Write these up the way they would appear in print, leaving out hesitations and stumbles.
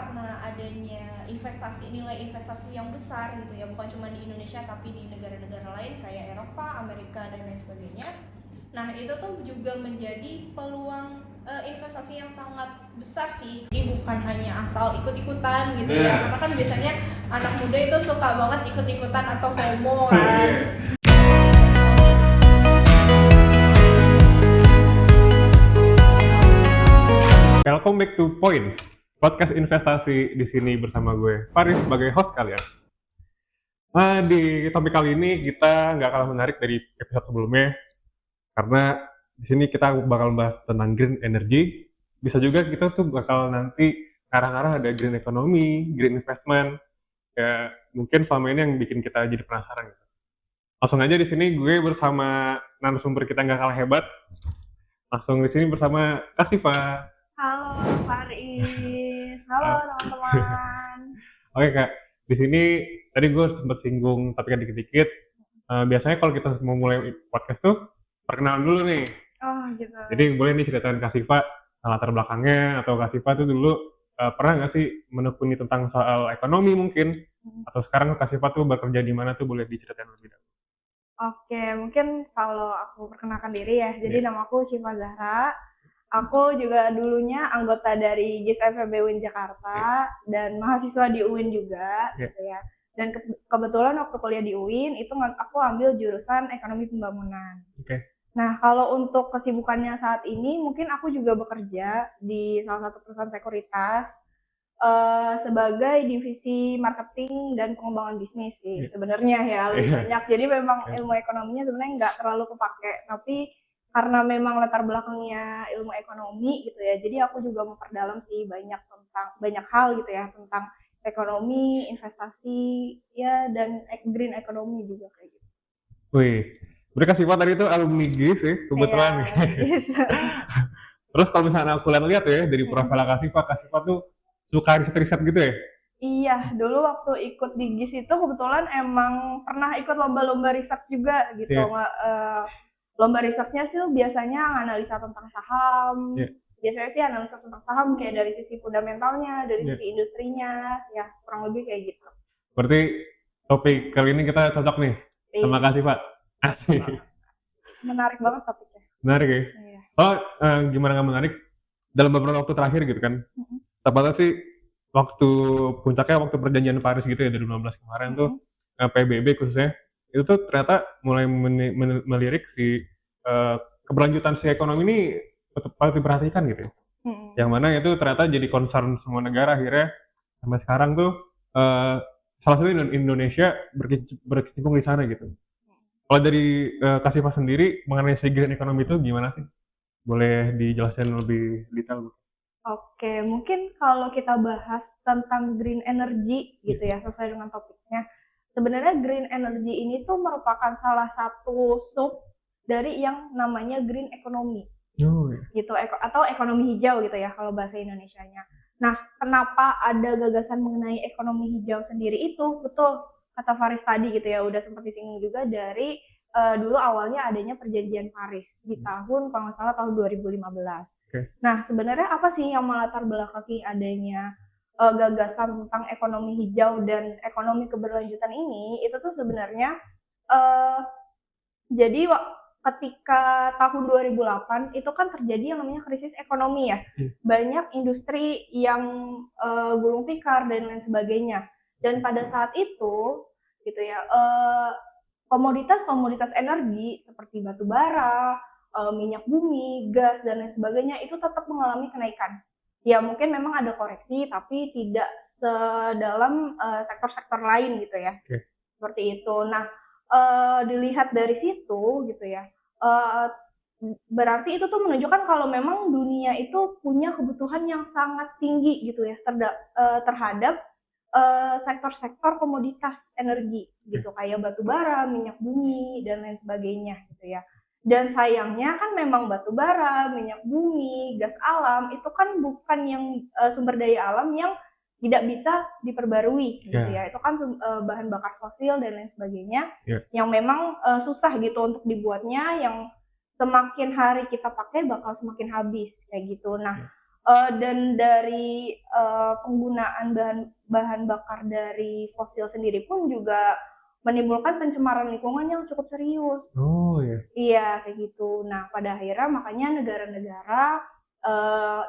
karena adanya nilai investasi yang besar gitu ya, bukan cuma di Indonesia tapi di negara-negara lain kayak Eropa, Amerika dan lain sebagainya. Nah itu tuh juga menjadi peluang investasi yang sangat besar sih. Jadi bukan hanya asal ikut-ikutan gitu ya, karena kan biasanya anak muda itu suka banget ikut-ikutan atau FOMO kan. Welcome back to Points, podcast investasi di sini bersama gue, Faris sebagai host kalian. Di topik kali ini kita nggak kalah menarik dari episode sebelumnya, karena di sini kita bakal bahas tentang green energy. Bisa juga kita tuh bakal nanti arah-arah ada green economy, green investment. Ya mungkin selama ini yang bikin kita jadi penasaran. Gitu. Langsung aja di sini gue bersama narasumber kita nggak kalah hebat. Langsung di sini bersama Kak Siva. Halo Faris, halo teman-teman. Oke Kak, di sini tadi gue sempat singgung tapi kan dikit-dikit. Biasanya kalau kita mau mulai podcast tuh perkenalan dulu nih. Oh gitu. Jadi boleh nih ceritain Kak Siva latar belakangnya, atau Kak Siva tuh dulu pernah nggak sih menekuni tentang soal ekonomi mungkin? Atau sekarang Kak Siva tuh bekerja di mana tuh boleh diceritain lebih dahulu. Oke, mungkin kalau aku perkenalkan diri ya. Jadi nama aku Syifa Zahra. Aku juga dulunya anggota dari GIS FEB UIN Jakarta dan mahasiswa di UIN juga gitu ya. Dan kebetulan waktu kuliah di UIN itu aku ambil jurusan ekonomi pembangunan. Nah, kalau untuk kesibukannya saat ini mungkin aku juga bekerja di salah satu perusahaan sekuritas sebagai divisi marketing dan pengembangan bisnis sih sebenarnya ya lebih banyak. Jadi memang ilmu ekonominya sebenarnya nggak terlalu kepake, tapi karena memang latar belakangnya ilmu ekonomi gitu ya, jadi aku juga memperdalam sih banyak hal gitu ya tentang ekonomi, investasi ya, dan green economy juga kayak gitu. Wih, berarti Kak Siva tadi itu alumni GIS ya, kebetulan. Iya, Terus kalau misalnya aku lihat ya dari profil Kak Siva tuh suka riset-riset gitu ya? Iya, dulu waktu ikut di GIS itu kebetulan emang pernah ikut lomba-lomba research juga gitu. Lomba researchnya sih biasanya analisa tentang saham. Biasanya sih analisa tentang saham kayak dari sisi fundamentalnya, dari sisi industrinya, ya kurang lebih kayak gitu. Berarti topik kali ini kita cocok nih sama Kak Siva. Asik. Menarik banget topiknya. Menarik ya? Iya. Oh, gimana nggak menarik? Dalam beberapa waktu terakhir gitu kan, tepatnya sih waktu puncaknya waktu perjanjian Paris gitu ya 2015 kemarin tuh, PBB khususnya, itu tuh ternyata mulai melirik si keberlanjutan si ekonomi ini patut diperhatikan gitu ya. Yang mana itu ternyata jadi concern semua negara akhirnya sampai sekarang tuh salah satu Indonesia berkecimpung di sana gitu. Kalau dari Kak Siva sendiri mengenai si green economy itu gimana sih? Boleh dijelasin lebih detail? Oke, mungkin kalau kita bahas tentang green energy gitu ya, sesuai dengan topiknya. Sebenarnya green energy ini tuh merupakan salah satu sub dari yang namanya green economy. Gitu, atau ekonomi hijau gitu ya kalau bahasa Indonesianya. Nah, kenapa ada gagasan mengenai ekonomi hijau sendiri itu? Betul, kata Faris tadi gitu ya, udah sempat disinggung juga dari dulu awalnya adanya perjanjian Paris di tahun, kalau nggak salah tahun 2015. Nah, sebenarnya apa sih yang melatar belakangi adanya gagasan tentang ekonomi hijau dan ekonomi keberlanjutan ini? Itu tuh sebenarnya jadi ketika tahun 2008 itu kan terjadi yang namanya krisis ekonomi ya. Banyak industri yang gulung tikar dan lain sebagainya. Dan pada saat itu gitu ya, komoditas-komoditas energi seperti batu bara, minyak bumi, gas dan lain sebagainya itu tetap mengalami kenaikan. Ya mungkin memang ada koreksi tapi tidak sedalam sektor-sektor lain gitu ya. Seperti itu. Nah, dilihat dari situ gitu ya, berarti itu tuh menunjukkan kalau memang dunia itu punya kebutuhan yang sangat tinggi gitu ya terhadap sektor-sektor komoditas energi gitu, kayak batu bara, minyak bumi dan lain sebagainya gitu ya. Dan sayangnya kan memang batu bara, minyak bumi, gas alam itu kan bukan yang sumber daya alam yang tidak bisa diperbarui gitu ya. Itu kan bahan bakar fosil dan lain sebagainya yang memang susah gitu untuk dibuatnya, yang semakin hari kita pakai bakal semakin habis kayak gitu. Nah, Dan dari penggunaan bahan bahan bakar dari fosil sendiri pun juga menimbulkan pencemaran lingkungan yang cukup serius. Oh ya. Iya, kayak gitu. Nah, pada akhirnya makanya negara-negara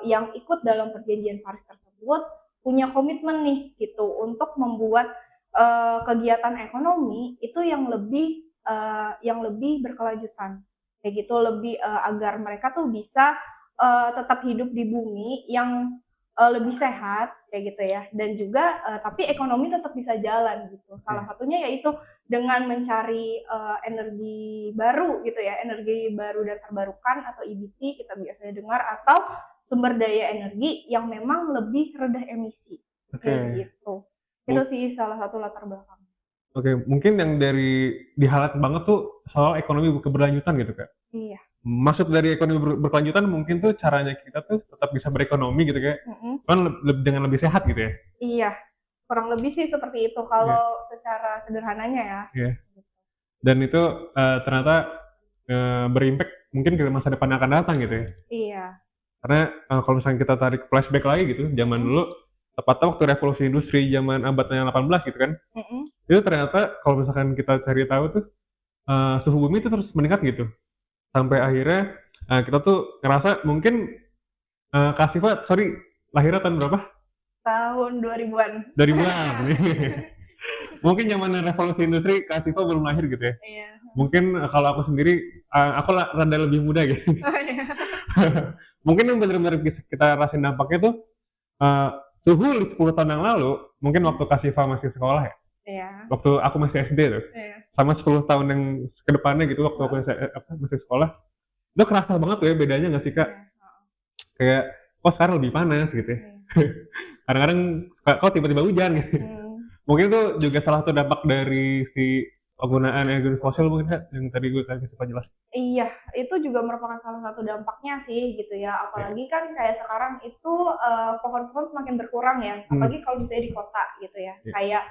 yang ikut dalam perjanjian Paris tersebut punya komitmen nih gitu untuk membuat kegiatan ekonomi itu yang lebih berkelanjutan. Kayak gitu lebih agar mereka tuh bisa tetap hidup di bumi yang lebih sehat kayak gitu ya. Dan juga tapi ekonomi tetap bisa jalan gitu. Salah satunya yaitu dengan mencari energi baru gitu ya, energi baru dan terbarukan atau EBT kita biasanya dengar, atau sumber daya energi yang memang lebih rendah emisi. Kayak gitu. Itu sih salah satu latar belakang. Oke, mungkin yang dari di highlight banget tuh soal ekonomi keberlanjutan gitu Kak. Iya. Maksud dari ekonomi berkelanjutan mungkin tuh caranya kita tuh tetap bisa berekonomi gitu kayak, kan dengan lebih sehat gitu ya. Iya, kurang lebih sih seperti itu kalau secara sederhananya ya. Iya. Dan itu ternyata berimpact mungkin ke masa depan yang akan datang gitu ya. Iya. Karena kalau misalnya kita tarik flashback lagi gitu, zaman dulu tepatnya waktu revolusi industri zaman abad yang 18 gitu kan. Itu ternyata kalau misalkan kita cari tahu tuh suhu bumi itu terus meningkat gitu. Sampai akhirnya kita tuh ngerasa mungkin Kak Siva, sorry, lahirnya tahun berapa? Tahun 2000-an. 2000-an. Mungkin zaman revolusi industri Kak Siva belum lahir gitu ya. Iya. Mungkin kalau aku sendiri, aku rada lebih muda gitu. Oh, iya. Mungkin yang benar-benar kita rasain dampaknya tuh suhu 10 tahun yang lalu, mungkin waktu Kak Siva masih sekolah ya. Iya. Waktu aku masih SD tuh. Iya. Sama 10 tahun yang kedepannya gitu waktu aku masih sekolah. Itu kerasa banget tuh ya bedanya nggak sih Kak? Kayak, kok sekarang lebih panas gitu ya. Kadang-kadang kok tiba-tiba hujan gitu. Mungkin itu juga salah satu dampak dari si penggunaan energi fosil mungkin Kak, yang tadi gue kasih jelas. Iya, itu juga merupakan salah satu dampaknya sih gitu ya. Apalagi kan kayak sekarang itu pohon-pohon semakin berkurang ya. Apalagi kalau misalnya di kota gitu ya. Kayak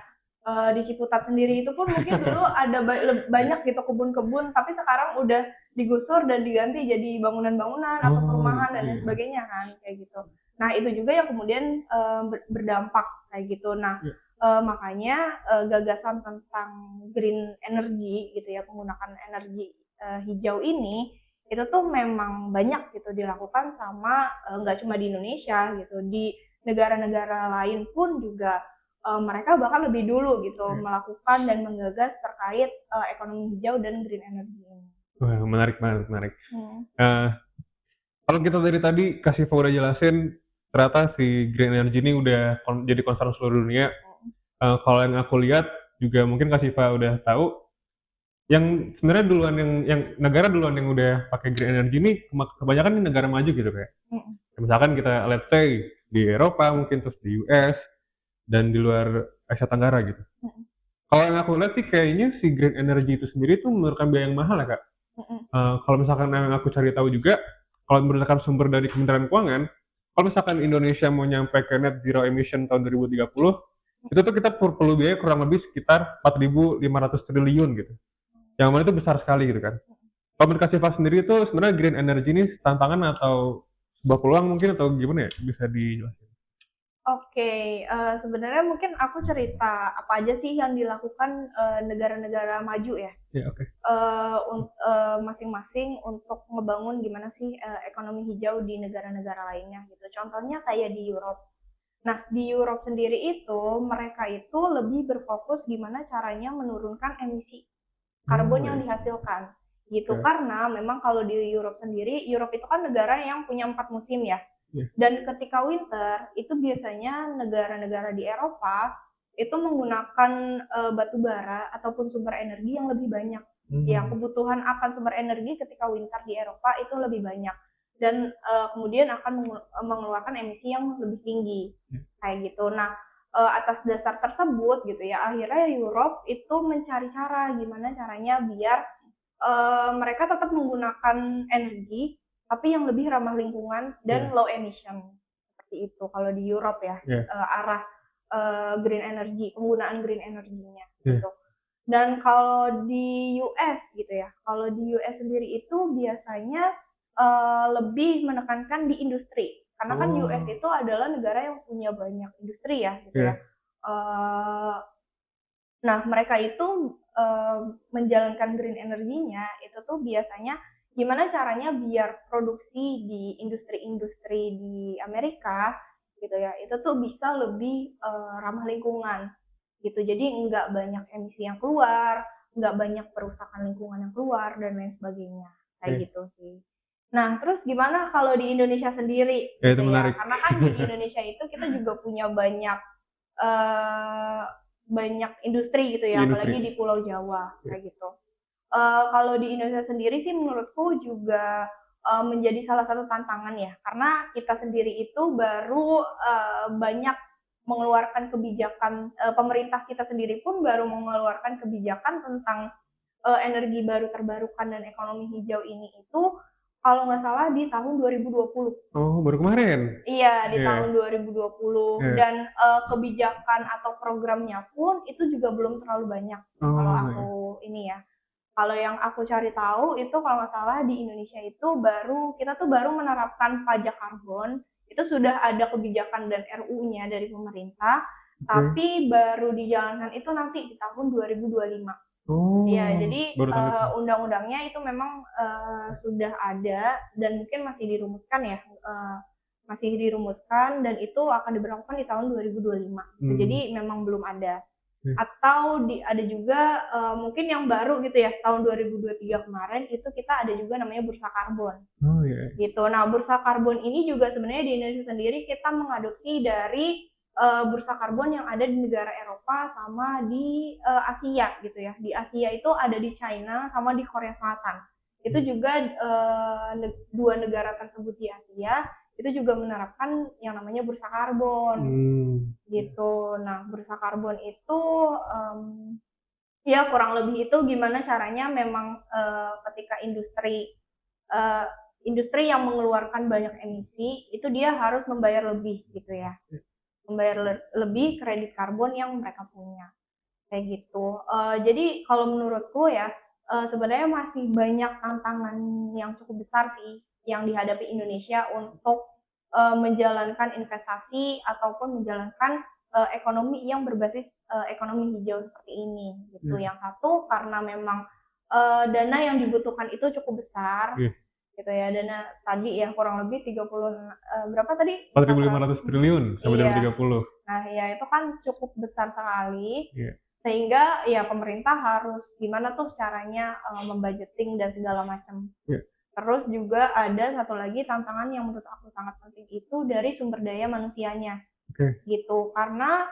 di Ciputat sendiri itu pun mungkin dulu ada banyak gitu kebun-kebun, tapi sekarang udah digusur dan diganti jadi bangunan-bangunan atau perumahan dan lain sebagainya kan kayak gitu. Nah itu juga yang kemudian berdampak kayak gitu. Nah makanya gagasan tentang green energy gitu ya, penggunaan energi hijau ini itu tuh memang banyak gitu dilakukan sama nggak cuma di Indonesia gitu, di negara-negara lain pun juga mereka bahkan lebih dulu gitu melakukan dan menggagas terkait ekonomi hijau dan green energy ini. Wah, menarik banget, menarik. Kalau kita dari tadi Kak Siva udah jelasin ternyata si green energy ini udah jadi concern seluruh dunia. Kalau yang aku lihat juga mungkin Kak Siva udah tahu yang sebenarnya duluan yang negara duluan yang udah pakai green energy ini kebanyakan di negara maju gitu kayak. Misalkan kita let's say di Eropa mungkin terus di US dan di luar Asia Tenggara gitu. Kalau yang aku lihat sih kayaknya si green energy itu sendiri tuh memerlukan biaya yang mahal ya Kak. Kalau misalkan yang aku cari tahu juga, kalau berdasarkan sumber dari Kementerian Keuangan, kalau misalkan Indonesia mau nyampe ke net zero emission tahun 2030, itu tuh kita perlu biaya kurang lebih sekitar 4.500 triliun gitu. Yang mana itu besar sekali gitu kan. Komunikasi Pak sendiri itu sebenarnya green energy ini tantangan atau sebuah peluang mungkin atau gimana ya? Bisa dijelasin? Oke, sebenarnya mungkin aku cerita apa aja sih yang dilakukan negara-negara maju ya. Iya, oke. Masing-masing untuk ngebangun gimana sih ekonomi hijau di negara-negara lainnya gitu. Contohnya kayak di Europe. Nah, di Europe sendiri itu mereka itu lebih berfokus gimana caranya menurunkan emisi karbon yang dihasilkan gitu. Karena memang kalau di Europe sendiri, Europe itu kan negara yang punya 4 musim ya. Dan ketika winter itu biasanya negara-negara di Eropa itu menggunakan batu bara ataupun sumber energi yang lebih banyak. Ya, kebutuhan akan sumber energi ketika winter di Eropa itu lebih banyak dan kemudian akan mengeluarkan emisi yang lebih tinggi kayak gitu. Nah, atas dasar tersebut gitu ya, akhirnya Europe itu mencari cara gimana caranya biar mereka tetap menggunakan energi tapi yang lebih ramah lingkungan dan low emission seperti itu kalau di Europe ya. Arah green energy, penggunaan green energinya gitu. Dan kalau di US gitu ya, kalau di US sendiri itu biasanya lebih menekankan di industri Karena kan US Oh, itu adalah negara yang punya banyak industri ya gitu ya. iya. Uh, nah mereka itu menjalankan green energinya itu tuh biasanya gimana caranya biar produksi di industri-industri di Amerika gitu ya itu tuh bisa lebih ramah lingkungan gitu. Jadi nggak banyak emisi yang keluar, nggak banyak perusakan lingkungan yang keluar dan lain sebagainya Oke. kayak gitu sih. Nah terus gimana kalau di Indonesia sendiri Ya itu gitu ya? menarik. Karena kan di Indonesia itu kita juga punya eh, banyak industri gitu Di ya, apalagi industri. di Pulau Jawa Iya. kayak gitu. Kalau di Indonesia sendiri sih menurutku juga menjadi salah satu tantangan ya, karena kita sendiri itu baru banyak mengeluarkan kebijakan, pemerintah kita sendiri pun baru mengeluarkan kebijakan tentang energi baru terbarukan dan ekonomi hijau ini itu kalau nggak salah di tahun 2020. Oh, baru kemarin. Iya, di Iya. tahun 2020 Iya. dan kebijakan atau programnya pun itu juga belum terlalu banyak sih kalau Oh, aku iya. ini ya. Kalau yang aku cari tahu itu kalau nggak salah di Indonesia itu kita tuh baru menerapkan pajak karbon. Itu sudah ada kebijakan dan RU-nya dari pemerintah, Oke. tapi baru dijalankan itu nanti di tahun 2025. Iya, Oh, jadi baru tahun depan. undang-undangnya itu memang sudah ada dan mungkin masih dirumuskan ya, masih dirumuskan dan itu akan diberlakukan di tahun 2025. Gitu. Hmm. Jadi memang belum ada. Iya. Atau ada juga mungkin yang baru gitu ya, tahun 2023 kemarin itu kita ada juga namanya bursa karbon. Oh, iya. Gitu. Nah, bursa karbon ini juga sebenarnya di Indonesia sendiri kita mengadopsi dari bursa karbon yang ada di negara Eropa sama di Asia gitu ya. Di Asia itu ada di China sama di Korea Selatan. Itu Hmm. juga dua negara tersebut di Asia itu juga menerapkan yang namanya bursa karbon Hmm. gitu. Nah, bursa karbon itu ya kurang lebih itu gimana caranya memang ketika uh, industri yang mengeluarkan banyak emisi itu dia harus membayar lebih gitu ya, membayar lebih kredit karbon yang mereka punya kayak gitu. Jadi kalau menurutku ya sebenarnya masih banyak tantangan yang cukup besar sih yang dihadapi Indonesia untuk menjalankan investasi ataupun menjalankan ekonomi yang berbasis ekonomi hijau seperti ini gitu. Iya. Yang satu karena memang dana yang dibutuhkan itu cukup besar Iya. gitu ya, dana tadi ya kurang lebih 30 berapa tadi 4.500 400. triliun sampai Iya, 2030. nah ya itu kan cukup besar sekali Iya. sehingga ya pemerintah harus gimana tuh caranya membudgeting dan segala macam. Iya. Terus juga ada satu lagi tantangan yang menurut aku sangat penting itu dari sumber daya manusianya Oke. gitu. Karena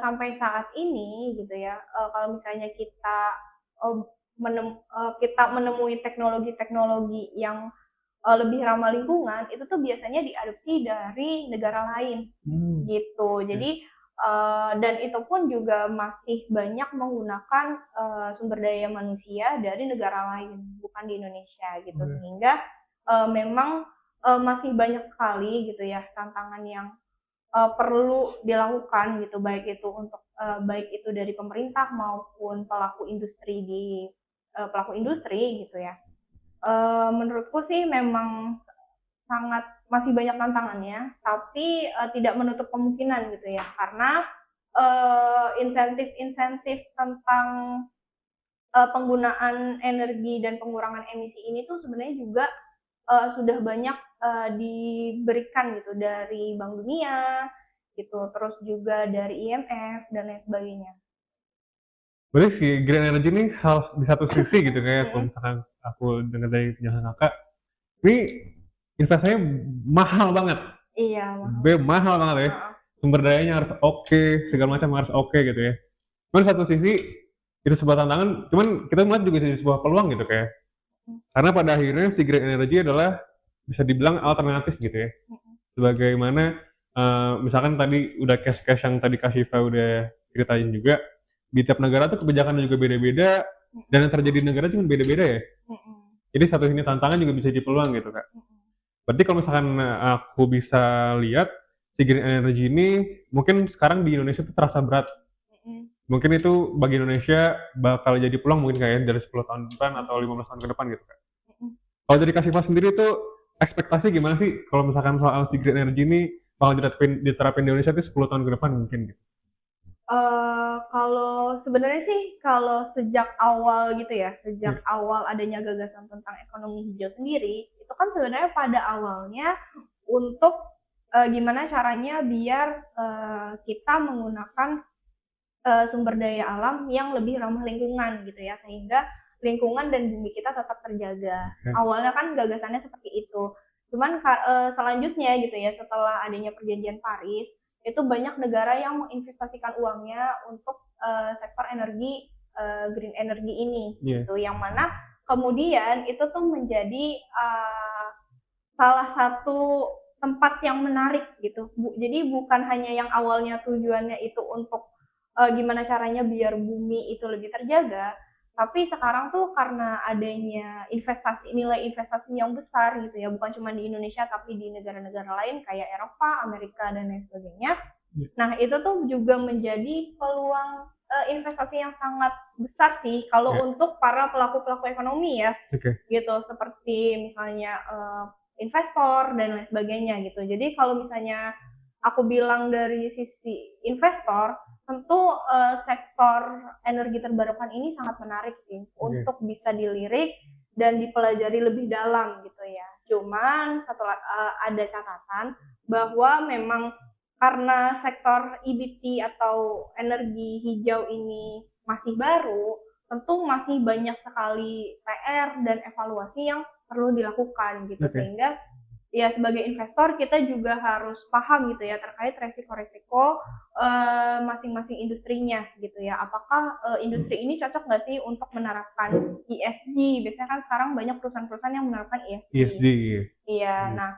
sampai saat ini gitu ya, kalau misalnya uh, kita menemui teknologi-teknologi yang lebih ramah lingkungan, itu tuh biasanya diadopsi dari negara lain Hmm. gitu. Iya. Jadi dan itu pun juga masih banyak menggunakan sumber daya manusia dari negara lain, bukan di Indonesia gitu. Oke. Sehingga memang masih banyak sekali gitu ya tantangan yang perlu dilakukan gitu, baik itu dari pemerintah maupun pelaku industri gitu ya. Menurutku sih memang sangat masih banyak tantangannya, tapi tidak menutup kemungkinan gitu ya, karena insentif-insentif tentang penggunaan energi dan pengurangan emisi ini tuh sebenarnya juga sudah banyak diberikan gitu dari Bank Dunia gitu, terus juga dari IMF dan lain sebagainya. Berarti si green energy ini di satu sisi gitu kayak kalau misalkan aku dengar dari penjelasan kakak, ini investasinya mahal banget, Iya, mahal. mahal banget ya. Heeh. Sumber dayanya harus oke, segala macam harus oke gitu ya. Cuman satu sisi itu sebuah tantangan, cuman kita melihat juga jadi sebuah peluang gitu kayak. Karena pada akhirnya si green energy adalah bisa dibilang alternatif gitu ya. Sebagaimana misalkan tadi udah case-case yang tadi Kak Shiva udah ceritain juga, di tiap negara tuh kebijakannya juga beda-beda dan yang terjadi di negara juga beda-beda ya. Jadi satu sini tantangan juga bisa jadi peluang gitu Kak. Berarti kalau misalkan aku bisa lihat si green energy ini mungkin sekarang di Indonesia tuh terasa berat. Mungkin itu bagi Indonesia bakal jadi peluang mungkin kayak dari 10 tahun depan atau 15 tahun ke depan gitu Kak. Kalau dari Kak Shiva sendiri tuh ekspektasi gimana sih kalau misalkan soal si green energy ini bakal diterapin di Indonesia itu 10 tahun ke depan mungkin gitu? Kalau sebenarnya sih kalau sejak awal gitu ya, sejak Iya, awal adanya gagasan tentang ekonomi hijau sendiri, itu kan sebenarnya pada awalnya untuk gimana caranya biar kita menggunakan sumber daya alam yang lebih ramah lingkungan gitu ya, sehingga lingkungan dan bumi kita tetap terjaga. oke. Awalnya kan gagasannya seperti itu. Cuman selanjutnya gitu ya, setelah adanya perjanjian Paris, itu banyak negara yang menginvestasikan uangnya untuk sektor energi green energy ini Iya, gitu, yang mana kemudian itu tuh menjadi salah satu tempat yang menarik gitu. Jadi bukan hanya yang awalnya tujuannya itu untuk gimana caranya biar bumi itu lebih terjaga, tapi sekarang tuh karena adanya investasi, nilai investasi yang besar gitu ya, bukan cuma di Indonesia tapi di negara-negara lain kayak Eropa, Amerika dan lain sebagainya. iya, Nah, itu tuh juga menjadi peluang investasi yang sangat besar sih kalau iya, untuk para pelaku-pelaku ekonomi ya, oke. gitu. Seperti misalnya investor dan lain sebagainya gitu. Jadi kalau misalnya aku bilang dari sisi investor, tentu sektor energi terbarukan ini sangat menarik sih Oke. untuk bisa dilirik dan dipelajari lebih dalam gitu ya. Cuman setelah ada catatan bahwa memang karena sektor EBT atau energi hijau ini masih baru, tentu masih banyak sekali PR dan evaluasi yang perlu dilakukan gitu, Oke. sehingga ya sebagai investor kita juga harus paham gitu ya terkait resiko-resiko masing-masing industrinya gitu ya. Apakah industri ini cocok nggak sih untuk menerapkan ESG? Biasanya kan sekarang banyak perusahaan-perusahaan yang menerapkan ESG. ESG, iya. Iya, Iya. nah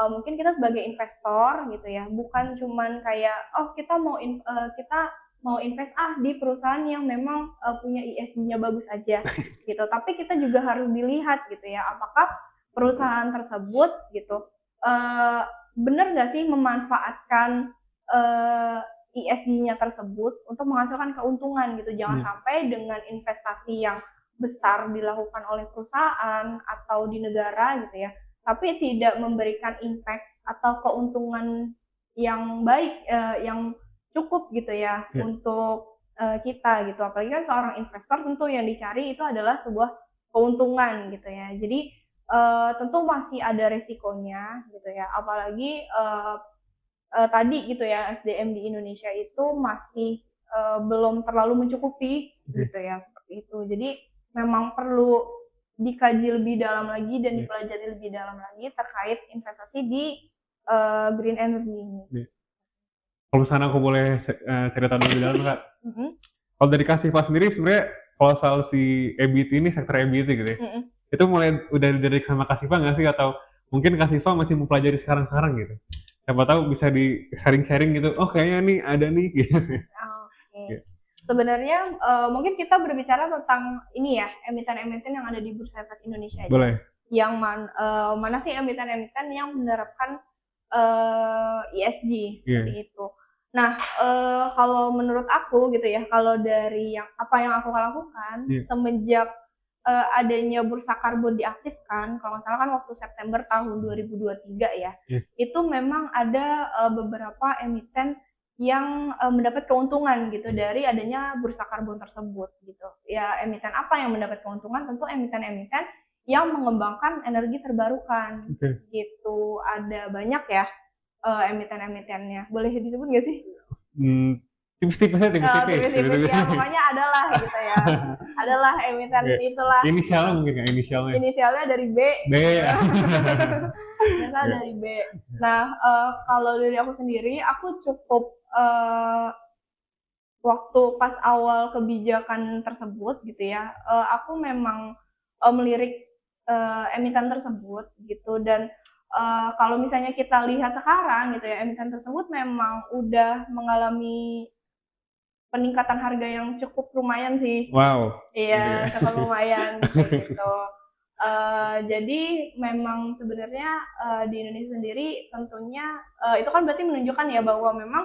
mungkin kita sebagai investor gitu ya, bukan cuman kayak oh kita mau invest di perusahaan yang memang punya ESG-nya bagus aja gitu. Tapi kita juga harus dilihat gitu ya, apakah perusahaan tersebut gitu benar nggak sih memanfaatkan ESG-nya tersebut untuk menghasilkan keuntungan gitu. Jangan Iya. sampai dengan investasi yang besar dilakukan oleh perusahaan atau di negara gitu ya, tapi tidak memberikan impact atau keuntungan yang baik, yang cukup gitu ya Iya. untuk kita gitu. Apalagi kan seorang investor tentu yang dicari itu adalah sebuah keuntungan gitu ya. Jadi tentu masih ada resikonya gitu ya. Apalagi tadi gitu ya SDM di Indonesia itu masih belum terlalu mencukupi Oke. gitu ya seperti itu. Jadi memang perlu dikaji lebih dalam lagi dan Iya. dipelajari lebih dalam lagi terkait investasi di green energy ini. Iya. Kalau misalnya aku boleh cerita lebih dalam Kak. Mm-mm. Kalau dari Kasifa sendiri sebenarnya kalau soal si EBT ini, sektor EBT gitu ya, Mm-mm. itu mulai udah dilirik sama Kasifa nggak sih? Atau mungkin Kasifa masih mempelajari sekarang-sekarang gitu? Siapa tahu bisa di sharing-sharing gitu, oh kayaknya nih ada nih gitu. Oke. Iya. Sebenarnya mungkin kita berbicara tentang ini ya, emiten-emiten yang ada di Bursa Efek Indonesia aja. Boleh. Yang mana sih emiten-emiten yang menerapkan ESG seperti Iya. itu. Nah, kalau menurut aku gitu ya, kalau dari apa yang aku lakukan Iya. semenjak adanya bursa karbon diaktifkan, kalau nggak salah kan waktu September tahun 2023 ya, Iya. itu memang ada beberapa emiten yang mendapat keuntungan gitu dari adanya bursa karbon tersebut gitu. Ya emiten apa yang mendapat keuntungan? Tentu emiten-emiten yang mengembangkan energi terbarukan Oke. gitu. Ada banyak ya emiten-emitennya. Boleh disebut nggak sih? Hmm, tipis-tipis aja, tipis-tipis, Tipis-tipis tipis-tipis. ya, pokoknya adalah gitu ya. Adalah emiten Oke. itulah. Inisialnya mungkin nggak inisialnya? Inisialnya dari B. B. Biasa Iya. dari B. Nah, kalau dari aku sendiri, aku cukup waktu pas awal kebijakan tersebut gitu ya, aku memang melirik emiten tersebut gitu dan kalau misalnya kita lihat sekarang gitu ya, emiten tersebut memang udah mengalami peningkatan harga yang cukup lumayan sih. Wow. Gitu ya. Iya, cukup lumayan kayak gitu. Jadi memang sebenarnya di Indonesia sendiri tentunya itu kan berarti menunjukkan ya bahwa memang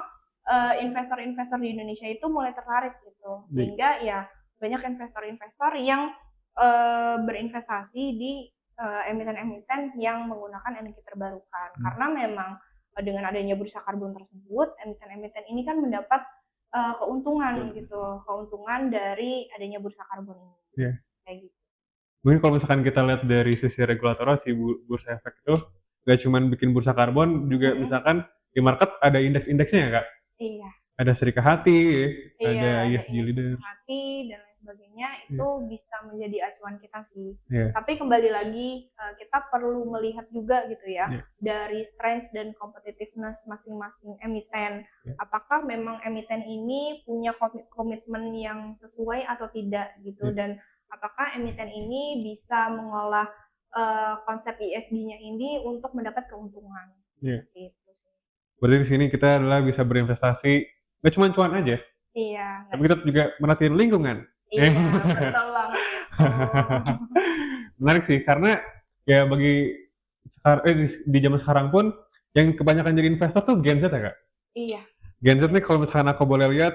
investor-investor di Indonesia itu mulai tertarik gitu, Di. sehingga ya banyak investor-investor yang berinvestasi di emiten-emiten yang menggunakan energi terbarukan. Hmm. Karena memang dengan adanya bursa karbon tersebut, emiten-emiten ini kan mendapat keuntungan gitu, keuntungan dari adanya bursa karbon ini. Iya. Kayak gitu. Mungkin kalau misalkan kita lihat dari sisi regulator si bursa efek itu nggak cuma bikin bursa karbon, juga misalkan di market ada indeks-indeksnya ya, Kak? Iya. Ada Serika Hati, ada Iya, ada ESG Leader. hati dan lain sebagainya, itu bisa menjadi acuan kita sih. Iya. Tapi kembali lagi kita perlu melihat juga gitu ya, Iya. dari strength dan competitiveness masing-masing emiten. Iya. Apakah memang emiten ini punya komitmen yang sesuai atau tidak gitu, Iya. dan apakah emiten ini bisa mengolah konsep ESG-nya ini untuk mendapat keuntungan. Iya. Gitu. Berarti di sini kita adalah bisa berinvestasi nggak cuma cuan aja, Iya. tapi kita juga merhatiin lingkungan. Iya, betul banget itu. Menarik sih, karena ya di zaman sekarang pun yang kebanyakan jadi investor tuh Gen Z ya, Kak? Iya. Gen Z nih kalau misalkan aku boleh lihat,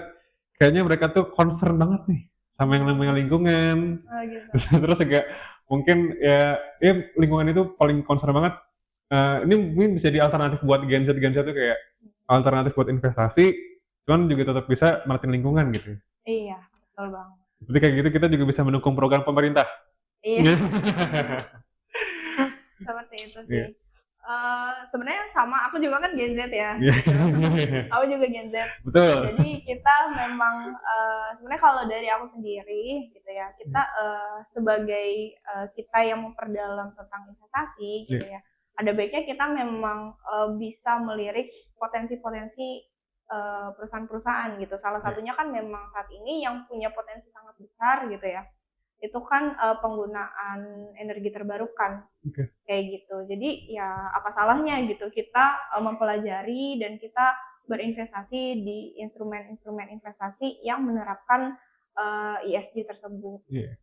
kayaknya mereka tuh concern banget nih sama yang namanya lingkungan. Oh, gitu. Terus juga mungkin ya lingkungan itu paling concern banget. Ini mungkin bisa jadi alternatif buat Gen Z tuh kayak alternatif buat investasi, cuman juga tetap bisa merhatiin lingkungan gitu. Iya, betul banget. Jadi kayak gitu kita juga bisa mendukung program pemerintah. Iya. Seperti itu sih. Iya. Sebenarnya sama, aku juga kan Gen Z ya. Iya. Aku juga Gen Z. Betul. Jadi kita memang sebenarnya kalau dari aku sendiri gitu ya, kita sebagai kita yang memperdalam tentang investasi gitu ya, ada baiknya kita memang bisa melirik potensi-potensi perusahaan-perusahaan gitu. Salah satunya kan memang saat ini yang punya potensi sangat besar gitu ya, itu kan penggunaan energi terbarukan. Kayak gitu. Jadi ya apa salahnya gitu kita mempelajari dan kita berinvestasi di instrumen-instrumen investasi yang menerapkan ESG tersebut. Iya.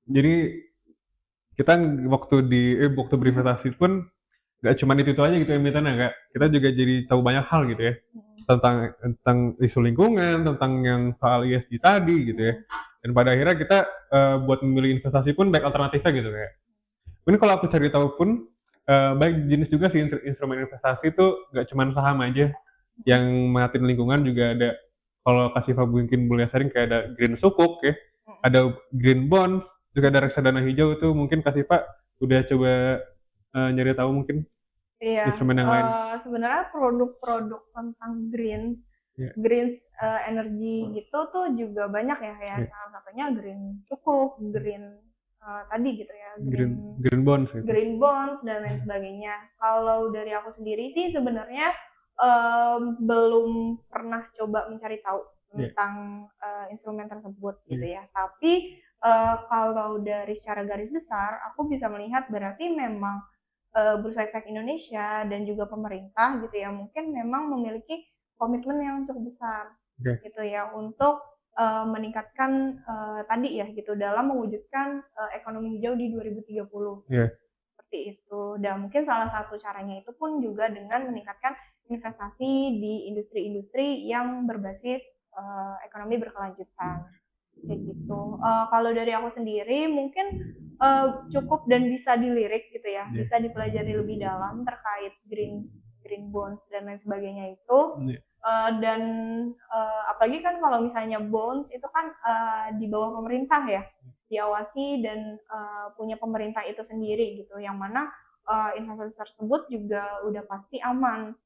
Jadi kita waktu berinvestasi pun nggak cuma itu aja gitu emitennya, Kak. Kita juga jadi tahu banyak hal gitu ya, tentang isu lingkungan, tentang yang soal ESG tadi gitu ya. Dan pada akhirnya kita buat memilih investasi pun baik alternatifnya gitu kayak. Mungkin kalau aku cari tahu pun baik jenis juga sih instrumen investasi itu nggak cuma saham aja yang merhatiin lingkungan, juga ada, kalau Kasifa mungkin boleh sharing, kayak ada green sukuk ya, ada green bonds, juga ada reksadana hijau. Itu mungkin Kasifa udah coba nyari tahu mungkin instrumen yang lain. Sebenarnya produk-produk tentang green energy gitu tuh juga banyak ya. Salah satunya green sukuk, green tadi gitu ya, green bonds gitu. Green bonds dan lain sebagainya. Kalau dari aku sendiri sih sebenarnya belum pernah coba mencari tahu tentang instrumen tersebut gitu ya. Tapi kalau dari secara garis besar aku bisa melihat berarti memang Bursa Efek Indonesia dan juga pemerintah gitu ya, mungkin memang memiliki komitmen yang cukup besar gitu ya untuk meningkatkan tadi ya gitu dalam mewujudkan ekonomi hijau di 2030. Seperti itu. Dan mungkin salah satu caranya itu pun juga dengan meningkatkan investasi di industri-industri yang berbasis ekonomi berkelanjutan. Kayak gitu. Kalau dari aku sendiri mungkin cukup dan bisa dilirik gitu ya, bisa dipelajari lebih dalam terkait green bonds dan lain sebagainya itu. Dan apalagi kan kalau misalnya bonds itu kan di bawah pemerintah ya, diawasi dan punya pemerintah itu sendiri gitu, yang mana investasi tersebut juga udah pasti aman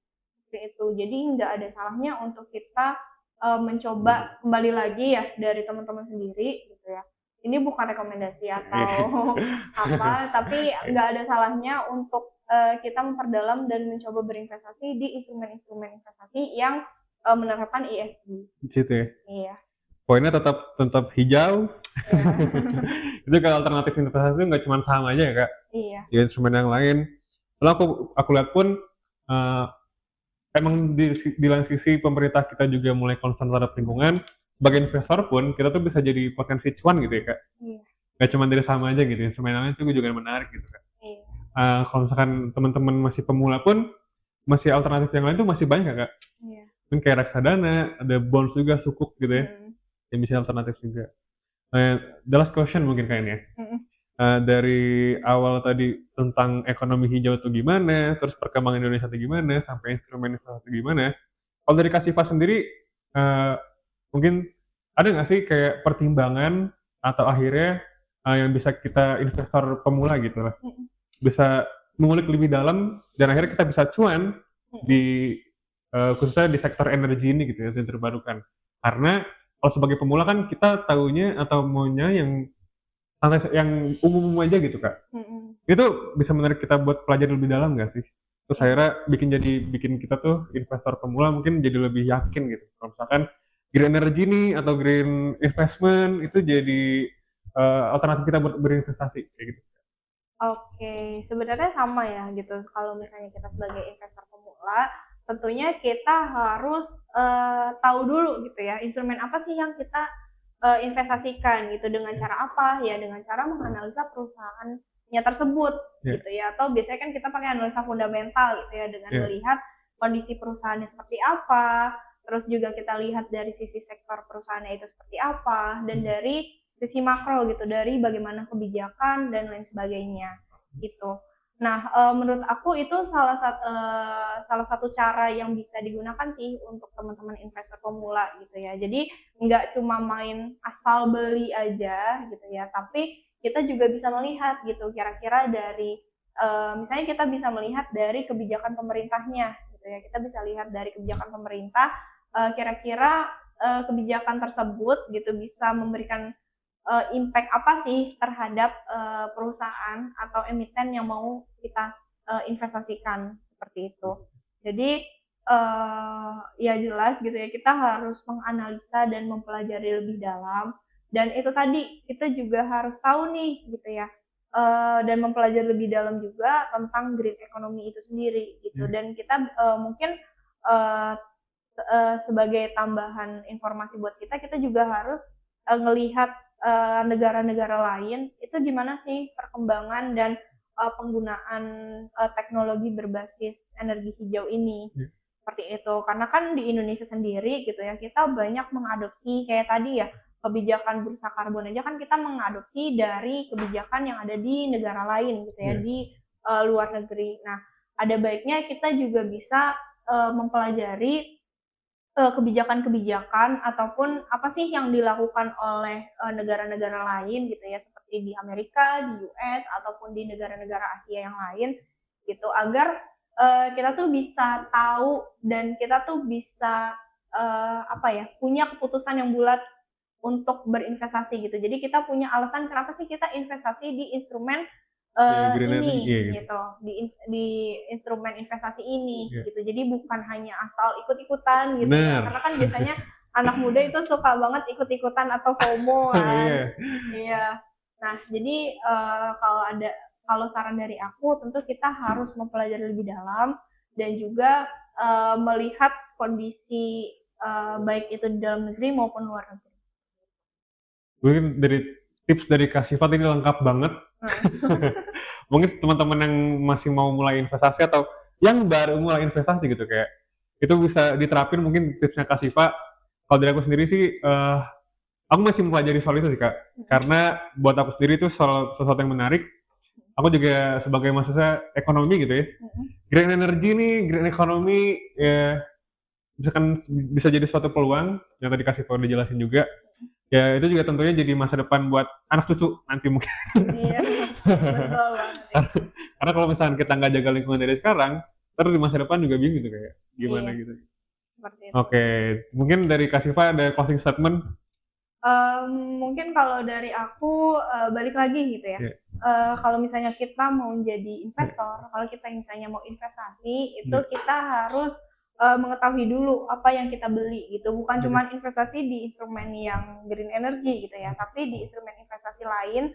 seperti itu. Jadi nggak ada salahnya untuk kita mencoba kembali lagi ya dari teman-teman sendiri gitu ya. Ini bukan rekomendasi atau apa, tapi nggak ada salahnya untuk kita memperdalam dan mencoba berinvestasi di instrumen-instrumen investasi yang menerapkan ESG. Di situ ya. Iya. Poinnya tetap hijau. Itu kalau alternatif investasi itu nggak cuma saham aja ya, Kak. Iya. Di instrumen yang lain. Lalu aku lihat pun emang di lain sisi pemerintah kita juga mulai concern terhadap lingkungan. Sebagai investor pun kita tuh bisa jadi potensi cuan gitu ya, Kak. Iya. Gak cuma dari saham aja gitu, instrumen lain itu juga menarik gitu, Kak. Iya. Kalau misalkan teman-teman masih pemula pun masih alternatif yang lain tuh masih banyak ya, Kak. Iya. Mungkin kayak reksadana, ada bonds juga, sukuk gitu ya. Yang bisa alternatif juga. The last question mungkin kayaknya. dari awal tadi tentang ekonomi hijau itu gimana, terus perkembangan Indonesia itu gimana, sampai instrumen investasi gimana. Kalau dari Kak Siva sendiri, eee, mungkin ada nggak sih kayak pertimbangan atau akhirnya, yang bisa kita investor pemula gitu lah, Mhm bisa mengulik lebih dalam dan akhirnya kita bisa cuan mhm. di, khususnya di sektor energi ini gitu ya, yang terbarukan. Karena kalau sebagai pemula kan kita taunya atau maunya yang umum-umum aja gitu, Kak. Mhm. Itu bisa menarik kita buat pelajari lebih dalam nggak sih? Terus Iya. akhirnya bikin kita tuh investor pemula mungkin jadi lebih yakin gitu, kalau misalkan green energy nih atau green investment itu jadi, alternatif kita buat berinvestasi kayak gitu. Oke, sebenarnya sama ya gitu. Kalau misalnya kita sebagai investor pemula, tentunya kita harus, tahu dulu gitu ya, instrumen apa sih yang kita, investasikan gitu, dengan Iya cara apa? Ya dengan cara menganalisa perusahaannya tersebut iya gitu ya, atau biasanya kan kita pakai analisa fundamental gitu ya, dengan iya, melihat kondisi perusahaannya seperti apa, terus juga kita lihat dari sisi sektor perusahaannya itu seperti apa, dan mhm, dari sisi makro gitu, dari bagaimana kebijakan dan lain sebagainya gitu. Nah, menurut aku itu salah satu cara yang bisa digunakan sih untuk teman-teman investor pemula gitu ya. Jadi nggak cuma main asal beli aja gitu ya, tapi kita juga bisa melihat gitu kira-kira dari, misalnya kita bisa melihat dari kebijakan pemerintahnya gitu ya. Kita bisa lihat dari kebijakan pemerintah, kira-kira, kebijakan tersebut gitu bisa memberikan impact apa sih terhadap, perusahaan atau emiten yang mau kita, investasikan, seperti itu. Jadi, ya jelas gitu ya, kita harus menganalisa dan mempelajari lebih dalam, dan itu tadi, kita juga harus tahu nih gitu ya, dan mempelajari lebih dalam juga tentang green economy itu sendiri gitu, iya, dan kita, mungkin, eee sebagai tambahan informasi buat kita, kita juga harus, ngelihat, negara-negara lain itu gimana sih perkembangan dan, penggunaan, teknologi berbasis energi hijau ini, iya, seperti itu. Karena kan di Indonesia sendiri gitu ya, kita banyak mengadopsi kayak tadi ya, kebijakan bursa karbon aja kan kita mengadopsi dari kebijakan yang ada di negara lain gitu ya, iya, di, luar negeri. Nah, ada baiknya kita juga bisa, mempelajari kebijakan-kebijakan ataupun apa sih yang dilakukan oleh, negara-negara lain gitu ya, seperti di Amerika, di US, ataupun di negara-negara Asia yang lain gitu, agar, kita tuh bisa tahu dan kita tuh bisa, apa ya, punya keputusan yang bulat untuk berinvestasi gitu. Jadi kita punya alasan kenapa sih kita investasi di instrumen, iya green energy, iya ini gitu, gitu, di instrumen investasi ini iya, gitu. Jadi bukan hanya asal ikut-ikutan gitu ya, bener, karena kan biasanya anak muda itu suka banget ikut-ikutan atau FOMO kan. iya, Iya. Nah, jadi, kalau saran dari aku tentu kita harus mempelajari lebih dalam dan juga, melihat kondisi, baik itu di dalam negeri maupun luar negeri. mungkin dari tips dari Kak Siva tadi lengkap banget. Heeh. Mungkin teman-teman yang masih mau mulai investasi atau yang baru mulai investasi gitu kayak, itu bisa diterapin mungkin tipsnya Kak Siva. Kalau dari aku sendiri sih, aku masih mempelajari soal itu sih, Kak. Mhm Karena buat aku sendiri itu sesuatu yang menarik. Aku juga sebagai mahasiswa ekonomi gitu ya, mhm. green energy nih, green economy ya misalkan bisa jadi suatu peluang yang tadi Kak Siva udah jelasin juga. Ya itu juga tentunya jadi masa depan buat anak cucu nanti mungkin. Iya, betul banget itu. Karena kalau misalkan kita nggak jaga lingkungan dari sekarang, entar di masa depan juga bingung gitu kayak gimana Iya, gitu. seperti itu. Oke, mungkin dari Kak Siva ada closing statement? Mungkin kalau dari aku, balik lagi gitu ya, Iya kalau misalnya kita mau jadi iya investor, kalau kita misalnya mau investasi, itu iya kita harus, mengetahui dulu apa yang kita beli gitu, bukan iya cuma investasi di instrumen yang green energy gitu ya, tapi di instrumen investasi lain,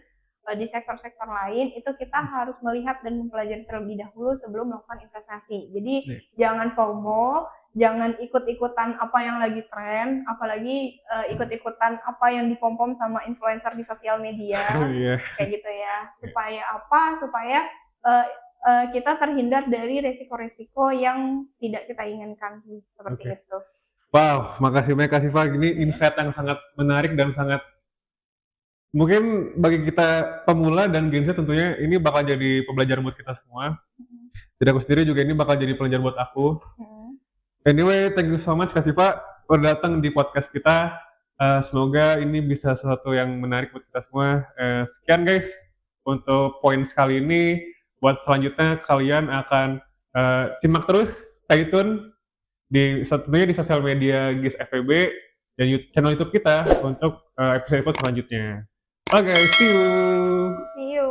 di sektor-sektor lain, itu kita harus melihat dan mempelajari terlebih dahulu sebelum melakukan investasi. Jadi iya. jangan FOMO, jangan ikut-ikutan apa yang lagi tren, apalagi ikut-ikutan apa yang dipom-pom sama influencer di sosial media, Iya, kayak gitu ya. iya, Supaya apa? Supaya kita terhindar dari resiko-resiko yang tidak kita inginkan, oke. seperti itu. Wow, makasih banyak Kak Siva, ini Iya. insight yang sangat menarik dan sangat mungkin bagi kita pemula dan Gen Z tentunya ini bakal jadi pembelajaran buat kita semua. Jadi aku sendiri juga ini bakal jadi pelajaran buat aku. Anyway, thank you so much Kak Siva udah datang di podcast kita. Semoga ini bisa sesuatu yang menarik buat kita semua. Sekian guys untuk poin sekali ini. Buat selanjutnya kalian akan simak terus, stay tune tentunya di sosial media GIS FEB dan channel YouTube kita untuk episode-episode selanjutnya. Oke, see you. See you.